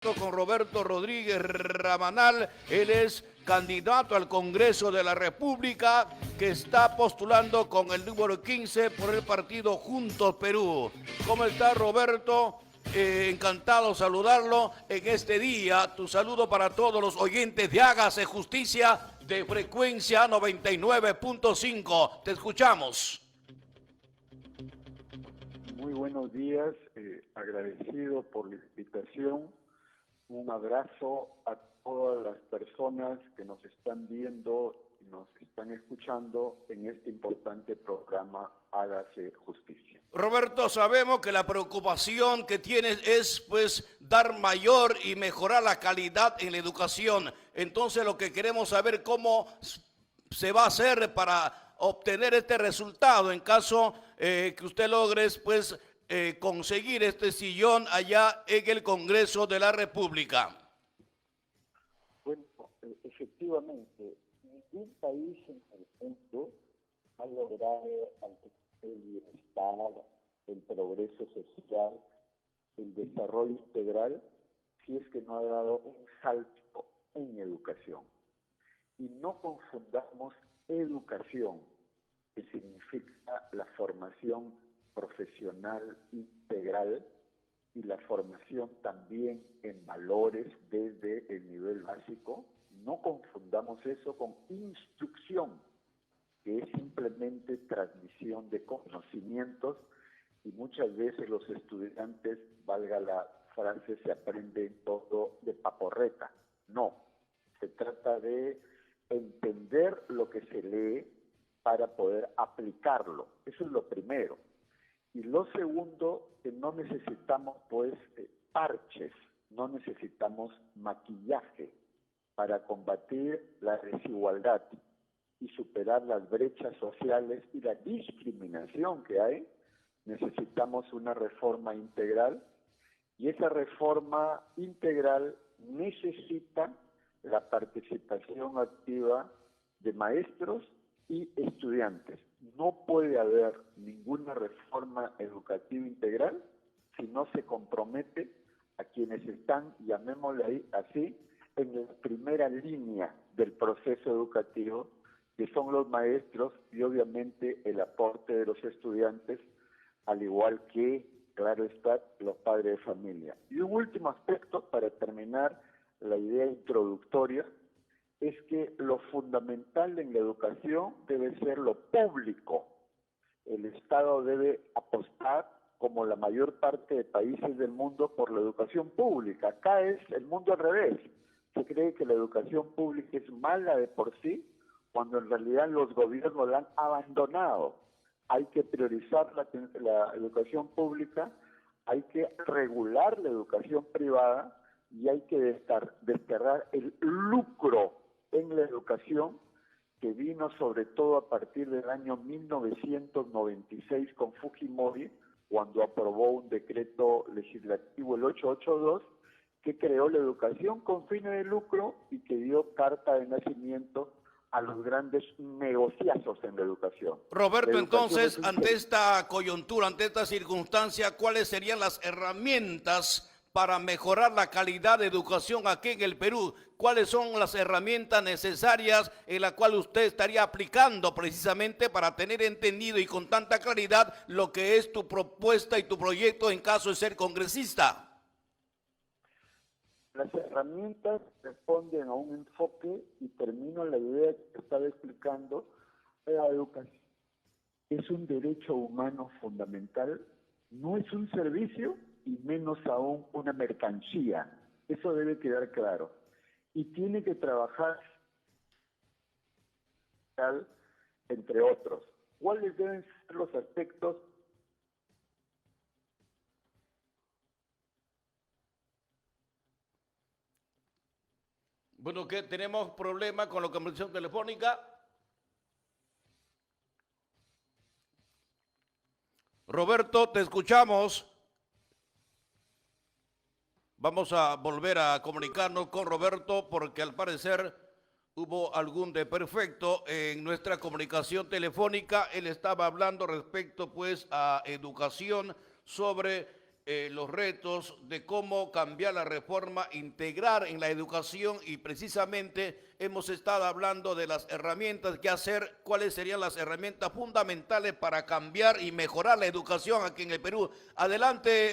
Con Roberto Rodríguez Rabanal. Él es candidato al Congreso de la República que está postulando con el número 15 por el partido Juntos Perú. ¿Cómo está, Roberto? Encantado saludarlo en este día. Tu saludo para todos los oyentes de Hágase Justicia de frecuencia 99.5. Te escuchamos. Muy buenos días, agradecido por la invitación. Un abrazo a todas las personas que nos están viendo y nos están escuchando en este importante programa Hágase Justicia. Roberto, sabemos que la preocupación que tienes es pues dar mayor y mejorar la calidad en la educación. Entonces lo que queremos saber cómo se va a hacer para obtener este resultado en caso que usted logre pues conseguir este sillón allá en el Congreso de la República. Bueno, efectivamente, ningún país en el mundo ha logrado el bienestar, el progreso social, el desarrollo integral, si es que no ha dado un salto en educación. Y no confundamos educación, que significa la formación profesional integral y la formación también en valores desde el nivel básico. No confundamos eso con instrucción, que es simplemente transmisión de conocimientos y muchas veces los estudiantes, valga la frase, se aprenden todo de paporreta. No, se trata de entender lo que se lee para poder aplicarlo. Eso es lo primero. Y lo segundo, que no necesitamos pues parches, no necesitamos maquillaje para combatir la desigualdad y superar las brechas sociales y la discriminación que hay. Necesitamos una reforma integral y esa reforma integral necesita la participación activa de maestros y estudiantes. No puede haber ninguna reforma educativa integral si no se compromete a quienes están, llamémosle así, en la primera línea del proceso educativo, que son los maestros y obviamente el aporte de los estudiantes, al igual que, claro está, los padres de familia. Y un último aspecto para terminar la idea introductoria, es que lo fundamental en la educación debe ser lo público. El Estado debe apostar, como la mayor parte de países del mundo, por la educación pública. Acá es el mundo al revés. Se cree que la educación pública es mala de por sí, cuando en realidad los gobiernos la han abandonado. Hay que priorizar la educación pública, hay que regular la educación privada y hay que desterrar el lucro en la educación, que vino sobre todo a partir del año 1996 con Fujimori, cuando aprobó un decreto legislativo, el 882, que creó la educación con fines de lucro y que dio carta de nacimiento a los grandes negociazos en la educación. Roberto, La educación entonces, ante esta coyuntura, ante esta circunstancia, ¿cuáles serían las herramientas para mejorar la calidad de educación aquí en el Perú? ¿Cuáles son las herramientas necesarias en las cuales usted estaría aplicando precisamente para tener entendido y con tanta claridad lo que es tu propuesta y tu proyecto en caso de ser congresista? Las herramientas responden a un enfoque, y termino la idea que estaba explicando. La educación es un derecho humano fundamental, no es un servicio y menos aún una mercancía. Eso debe quedar claro. Y tiene que trabajar, entre otros. ¿Cuáles deben ser los aspectos? Bueno, que tenemos problemas con la conversación telefónica. Roberto, te escuchamos. Vamos a volver a comunicarnos con Roberto porque al parecer hubo algún desperfecto en nuestra comunicación telefónica. Él estaba hablando respecto pues a educación sobre los retos de cómo cambiar la reforma integral en la educación y precisamente hemos estado hablando de las herramientas que hacer, cuáles serían las herramientas fundamentales para cambiar y mejorar la educación aquí en el Perú. Adelante,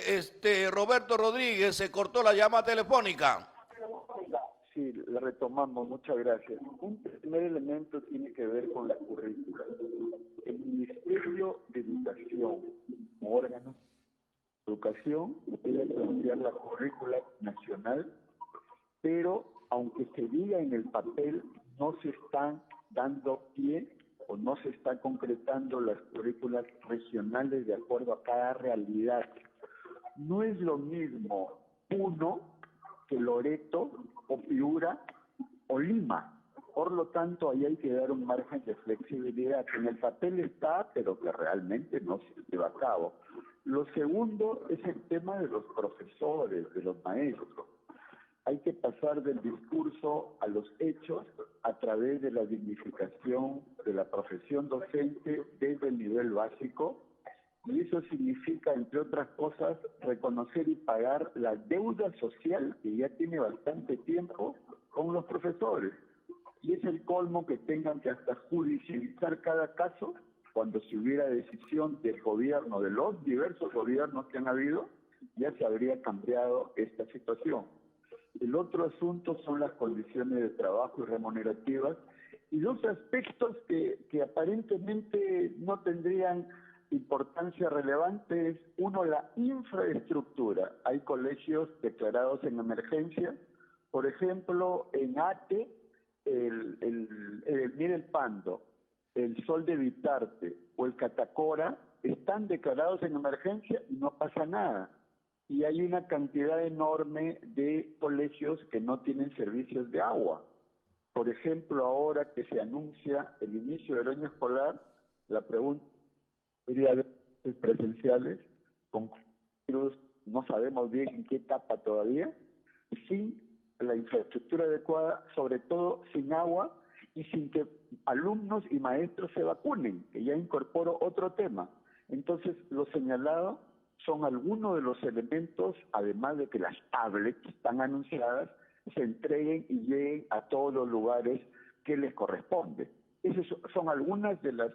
Roberto Rodríguez, se cortó la llamada telefónica. Sí, la retomamos, muchas gracias. Un primer elemento tiene que ver con la currícula. El Ministerio de Educación, como órgano de educación, debe plantear la currícula nacional, pero aunque se diga en el papel, no se están dando pie o no se están concretando las currículas regionales de acuerdo a cada realidad. No es lo mismo Puno que Loreto o Piura o Lima. Por lo tanto, ahí hay que dar un margen de flexibilidad que en el papel está, pero que realmente no se lleva a cabo. Lo segundo es el tema de los profesores, de los maestros. Hay que pasar del discurso a los hechos a través de la dignificación de la profesión docente desde el nivel básico, y eso significa, entre otras cosas, reconocer y pagar la deuda social que ya tiene bastante tiempo con los profesores. Y es el colmo que tengan que hasta judicializar cada caso cuando si hubiera decisión del gobierno, de los diversos gobiernos que han habido, ya se habría cambiado esta situación. El otro asunto son las condiciones de trabajo y remunerativas y dos aspectos que aparentemente no tendrían importancia relevante es, uno, la infraestructura. Hay colegios declarados en emergencia, por ejemplo, en Ate, el Miguel Pando, el Sol de Vitarte o el Catacora están declarados en emergencia y no pasa nada. Y hay una cantidad enorme de colegios que no tienen servicios de agua. Por ejemplo, ahora que se anuncia el inicio del año escolar, la pregunta sería de presenciales, con virus, no sabemos bien en qué etapa todavía, sin la infraestructura adecuada, sobre todo sin agua y sin que alumnos y maestros se vacunen, que ya incorporo otro tema. Entonces, lo señalado son algunos de los elementos, además de que las tablets están anunciadas, se entreguen y lleguen a todos los lugares que les corresponde. Esas son algunas de las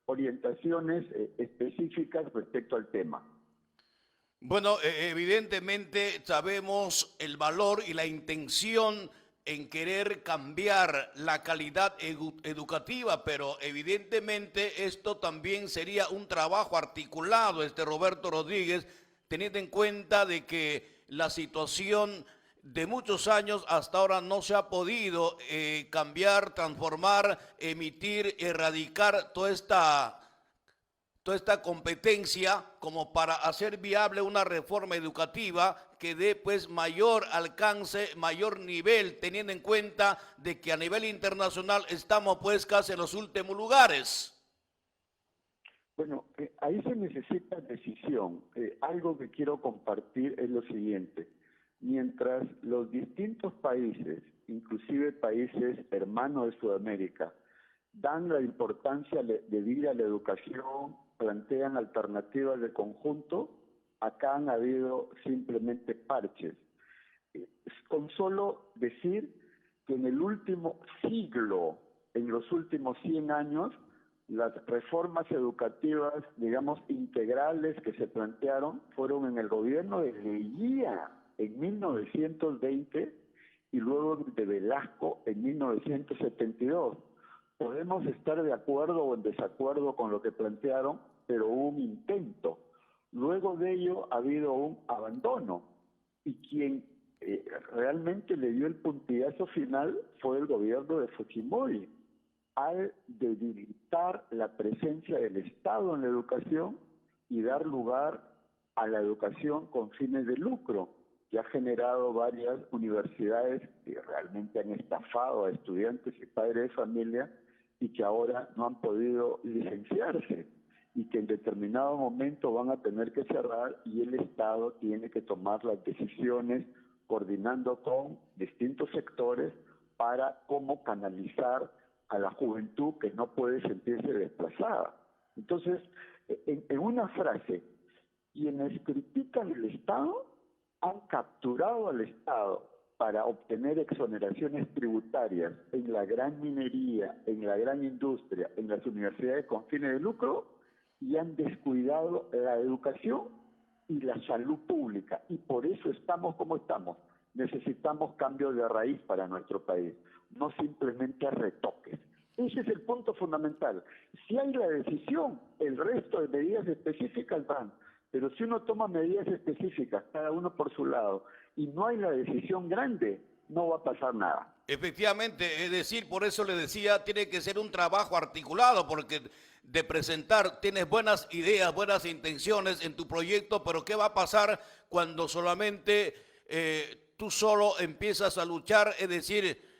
orientaciones específicas respecto al tema. Bueno, evidentemente sabemos el valor y la intención en querer cambiar la calidad educativa, pero evidentemente esto también sería un trabajo articulado, Roberto Rodríguez, teniendo en cuenta de que la situación de muchos años hasta ahora no se ha podido cambiar, transformar, emitir, erradicar toda esta competencia como para hacer viable una reforma educativa que dé pues mayor alcance, mayor nivel, teniendo en cuenta de que a nivel internacional estamos pues casi en los últimos lugares. Bueno, ahí se necesita decisión. Algo que quiero compartir es lo siguiente. Mientras los distintos países, inclusive países hermanos de Sudamérica, dan la importancia debida a la educación, plantean alternativas de conjunto, acá han habido simplemente parches. Con solo decir que en el último siglo, en los últimos 100 años, las reformas educativas, digamos, integrales que se plantearon fueron en el gobierno de Leguía en 1920 y luego de Velasco en 1972. Podemos estar de acuerdo o en desacuerdo con lo que plantearon, pero hubo un intento. Luego de ello ha habido un abandono y quien realmente le dio el puntillazo final fue el gobierno de Fujimori, al debilitar la presencia del Estado en la educación y dar lugar a la educación con fines de lucro, que ha generado varias universidades que realmente han estafado a estudiantes y padres de familia y que ahora no han podido licenciarse y que en determinado momento van a tener que cerrar y el Estado tiene que tomar las decisiones coordinando con distintos sectores para cómo canalizar a la juventud que no puede sentirse desplazada. Entonces, en una frase, Quienes critican el Estado han capturado al Estado para obtener exoneraciones tributarias en la gran minería, en la gran industria, en las universidades con fines de lucro, y han descuidado la educación y la salud pública. Y por eso estamos como estamos. Necesitamos cambios de raíz para nuestro país, no simplemente retoques. Ese es el punto fundamental. Si hay la decisión, el resto de medidas específicas van. Pero si uno toma medidas específicas, cada uno por su lado, y no hay la decisión grande, no va a pasar nada. Efectivamente, es decir, por eso le decía, tiene que ser un trabajo articulado, porque de presentar, tienes buenas ideas, buenas intenciones en tu proyecto, pero ¿qué va a pasar cuando solamente tú solo empiezas a luchar? Es decir,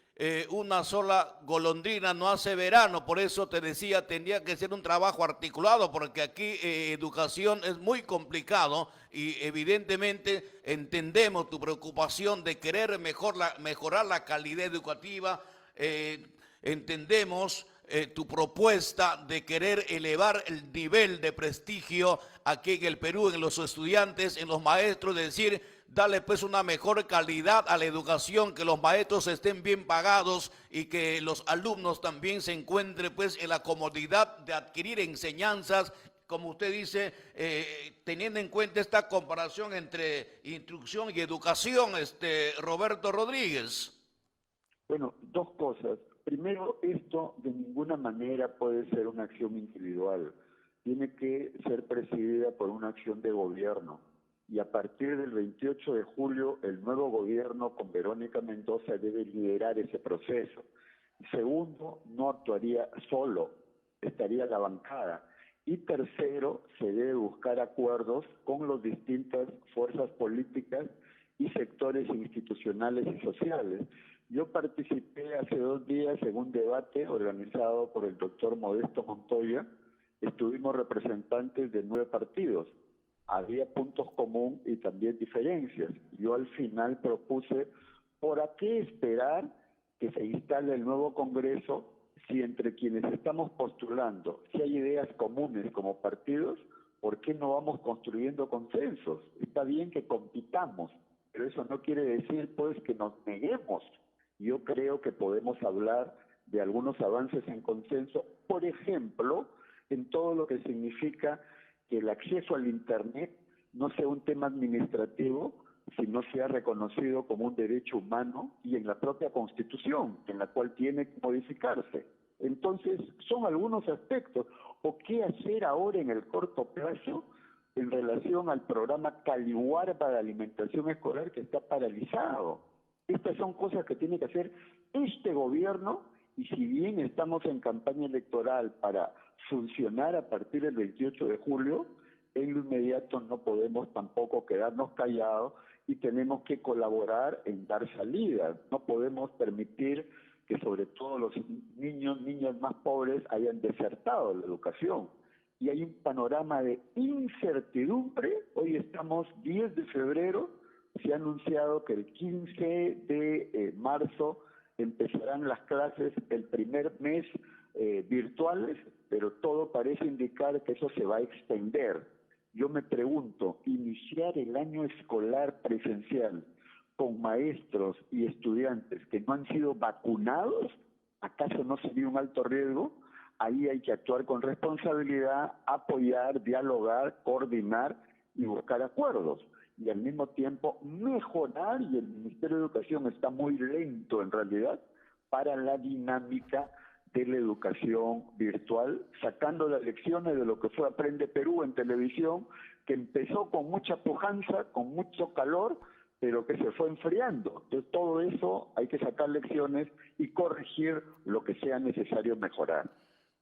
una sola golondrina no hace verano, por eso te decía, tendría que ser un trabajo articulado, porque aquí educación es muy complicado y evidentemente entendemos tu preocupación de querer mejorar la calidad educativa, entendemos tu propuesta de querer elevar el nivel de prestigio aquí en el Perú, en los estudiantes, en los maestros, es decir, darle pues una mejor calidad a la educación, que los maestros estén bien pagados y que los alumnos también se encuentren pues en la comodidad de adquirir enseñanzas, como usted dice, teniendo en cuenta esta comparación entre instrucción y educación, Roberto Rodríguez. Bueno, dos cosas. Primero, esto de ninguna manera puede ser una acción individual. Tiene que ser presidida por una acción de gobierno. Y a partir del 28 de julio, el nuevo gobierno con Verónica Mendoza debe liderar ese proceso. Segundo, no actuaría solo, estaría la bancada. Y tercero, se debe buscar acuerdos con las distintas fuerzas políticas y sectores institucionales y sociales. Yo participé hace 2 días en un debate organizado por el doctor Modesto Montoya. Estuvimos representantes de 9 partidos. Había puntos comunes y también diferencias. Yo al final propuse, ¿por qué esperar que se instale el nuevo Congreso si entre quienes estamos postulando, si hay ideas comunes como partidos, ¿por qué no vamos construyendo consensos? Está bien que compitamos, pero eso no quiere decir pues que nos neguemos. Yo creo que podemos hablar de algunos avances en consenso, por ejemplo, en todo lo que significa que el acceso al Internet no sea un tema administrativo, sino sea reconocido como un derecho humano y en la propia Constitución, en la cual tiene que modificarse. Entonces, son algunos aspectos. ¿O qué hacer ahora en el corto plazo en relación al programa Caliwarpa de alimentación escolar que está paralizado? Estas son cosas que tiene que hacer este gobierno, y si bien estamos en campaña electoral para funcionar a partir del 28 de julio, en lo inmediato no podemos tampoco quedarnos callados y tenemos que colaborar en dar salidas. No podemos permitir que sobre todo los niñas más pobres hayan desertado la educación. Y hay un panorama de incertidumbre. Hoy estamos 10 de febrero, se ha anunciado que el 15 de marzo empezarán las clases el primer mes virtuales, pero todo parece indicar que eso se va a extender. Yo me pregunto, iniciar el año escolar presencial con maestros y estudiantes que no han sido vacunados, ¿acaso no sería un alto riesgo? Ahí hay que actuar con responsabilidad, apoyar, dialogar, coordinar y buscar acuerdos. Y al mismo tiempo mejorar, y el Ministerio de Educación está muy lento en realidad, para la dinámica de la educación virtual, sacando las lecciones de lo que fue Aprende Perú en televisión, que empezó con mucha pujanza, con mucho calor, pero que se fue enfriando. Entonces todo eso hay que sacar lecciones y corregir lo que sea necesario mejorar.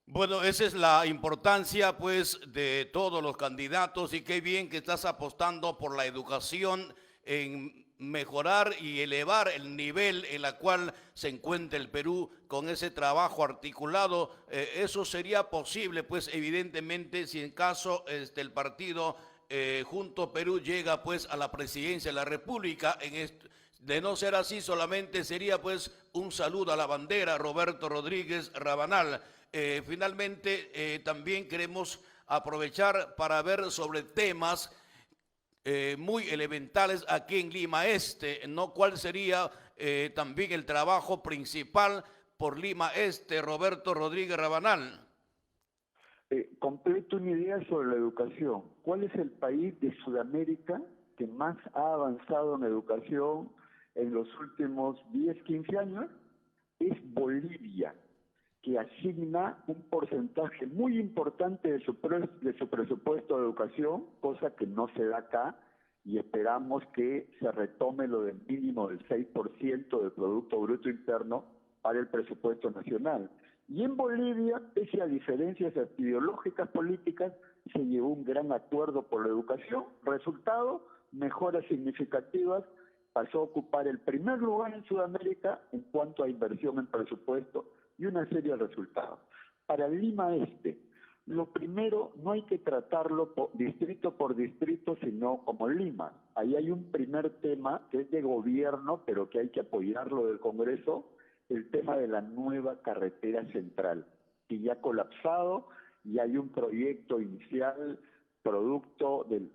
Bueno, esa es la importancia pues de todos los candidatos, y qué bien que estás apostando por la educación, en mejorar y elevar el nivel en la cual se encuentra el Perú con ese trabajo articulado. Eso sería posible pues evidentemente si en caso el partido Juntos Perú llega pues a la presidencia de la República. De no ser así, solamente sería pues un saludo a la bandera, Roberto Rodríguez Rabanal. Finalmente, también queremos aprovechar para ver sobre temas muy elementales aquí en Lima Este, ¿no? ¿Cuál sería también el trabajo principal por Lima Este, Roberto Rodríguez Rabanal? Completo una idea sobre la educación. ¿Cuál es el país de Sudamérica que más ha avanzado en educación en los últimos 10, 15 años? Es Bolivia, que asigna un porcentaje muy importante de de su presupuesto de educación, cosa que no se da acá, y esperamos que se retome lo del mínimo del 6% del Producto Bruto Interno para el presupuesto nacional. Y en Bolivia, pese a diferencias ideológicas políticas, se llegó a un gran acuerdo por la educación. Resultado, mejoras significativas, pasó a ocupar el primer lugar en Sudamérica en cuanto a inversión en presupuesto y una serie de resultados. Para Lima Este, lo primero, no hay que tratarlo por distrito, sino como Lima. Ahí hay un primer tema que es de gobierno, pero que hay que apoyarlo del Congreso, el tema de la nueva carretera central, que ya ha colapsado y hay un proyecto inicial producto del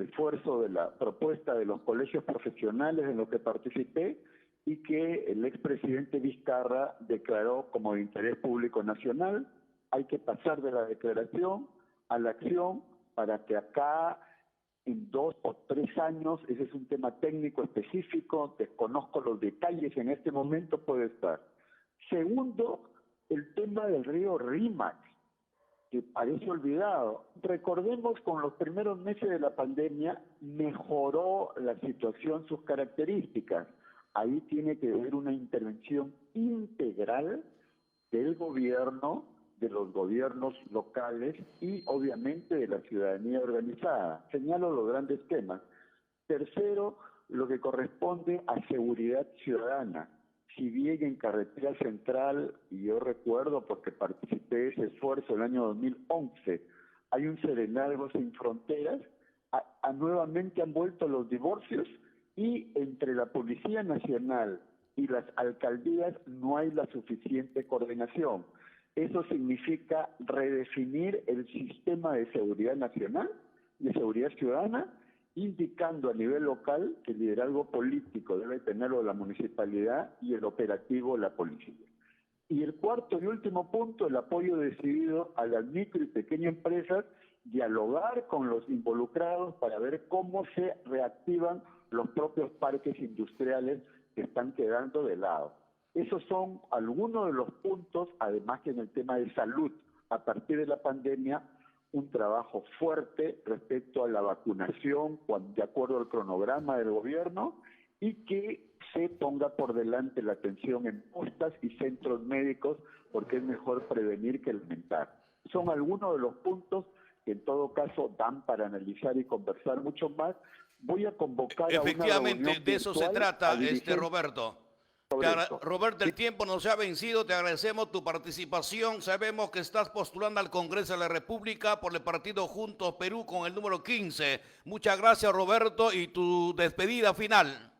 esfuerzo de la propuesta de los colegios profesionales en los que participé y que el expresidente Vizcarra declaró como de interés público nacional. Hay que pasar de la declaración a la acción para que acá en 2 o 3 años, ese es un tema técnico específico, desconozco los detalles en este momento, puede estar. Segundo, el tema del río Rímac, que parece olvidado. Recordemos, con los primeros meses de la pandemia mejoró la situación, sus características. Ahí tiene que haber una intervención integral del gobierno, de los gobiernos locales y obviamente de la ciudadanía organizada. Señalo los grandes temas. Tercero, lo que corresponde a seguridad ciudadana. Si bien en Carretera Central, y yo recuerdo porque participé de ese esfuerzo en el año 2011, hay un serenazgo sin fronteras, nuevamente han vuelto los divorcios y entre la Policía Nacional y las alcaldías no hay la suficiente coordinación. Eso significa redefinir el sistema de seguridad nacional, de seguridad ciudadana, indicando a nivel local que el liderazgo político debe tenerlo la municipalidad y el operativo la policía. Y el cuarto y último punto, el apoyo decidido a las micro y pequeñas empresas, dialogar con los involucrados para ver cómo se reactivan los propios parques industriales que están quedando de lado. Esos son algunos de los puntos, además que en el tema de salud, a partir de la pandemia, un trabajo fuerte respecto a la vacunación, de acuerdo al cronograma del gobierno, y que se ponga por delante la atención en postas y centros médicos, porque es mejor prevenir que lamentar. Son algunos de los puntos que en todo caso dan para analizar y conversar mucho más. Voy a convocar a una reunión Efectivamente, de eso se trata, Roberto. Roberto, el tiempo nos ha vencido, te agradecemos tu participación. Sabemos que estás postulando al Congreso de la República por el partido Juntos Perú con el número 15. Muchas gracias, Roberto, y tu despedida final.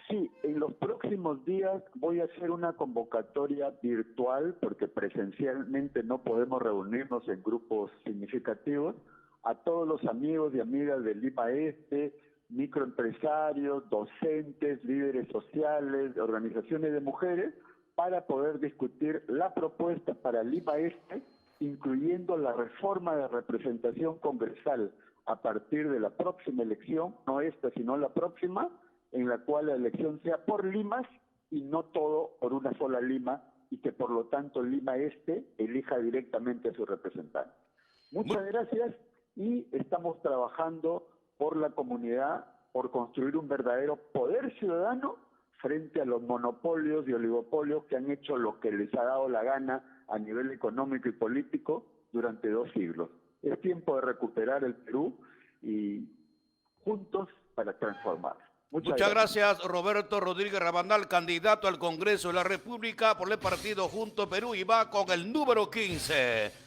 Sí, en los próximos días voy a hacer una convocatoria virtual porque presencialmente no podemos reunirnos en grupos significativos. A todos los amigos y amigas de Lima Este, microempresarios, docentes, líderes sociales, organizaciones de mujeres, para poder discutir la propuesta para Lima Este, incluyendo la reforma de representación congresal a partir de la próxima elección, no esta, sino la próxima, en la cual la elección sea por limas y no todo por una sola lima, y que por lo tanto Lima Este elija directamente a su representante. Muchas gracias, y estamos trabajando por la comunidad, por construir un verdadero poder ciudadano frente a los monopolios y oligopolios que han hecho lo que les ha dado la gana a nivel económico y político durante 2 siglos. Es tiempo de recuperar el Perú y juntos para transformar. Muchas gracias, Roberto Rodríguez Rabanal, candidato al Congreso de la República por el partido Juntos Perú, y va con el número 15.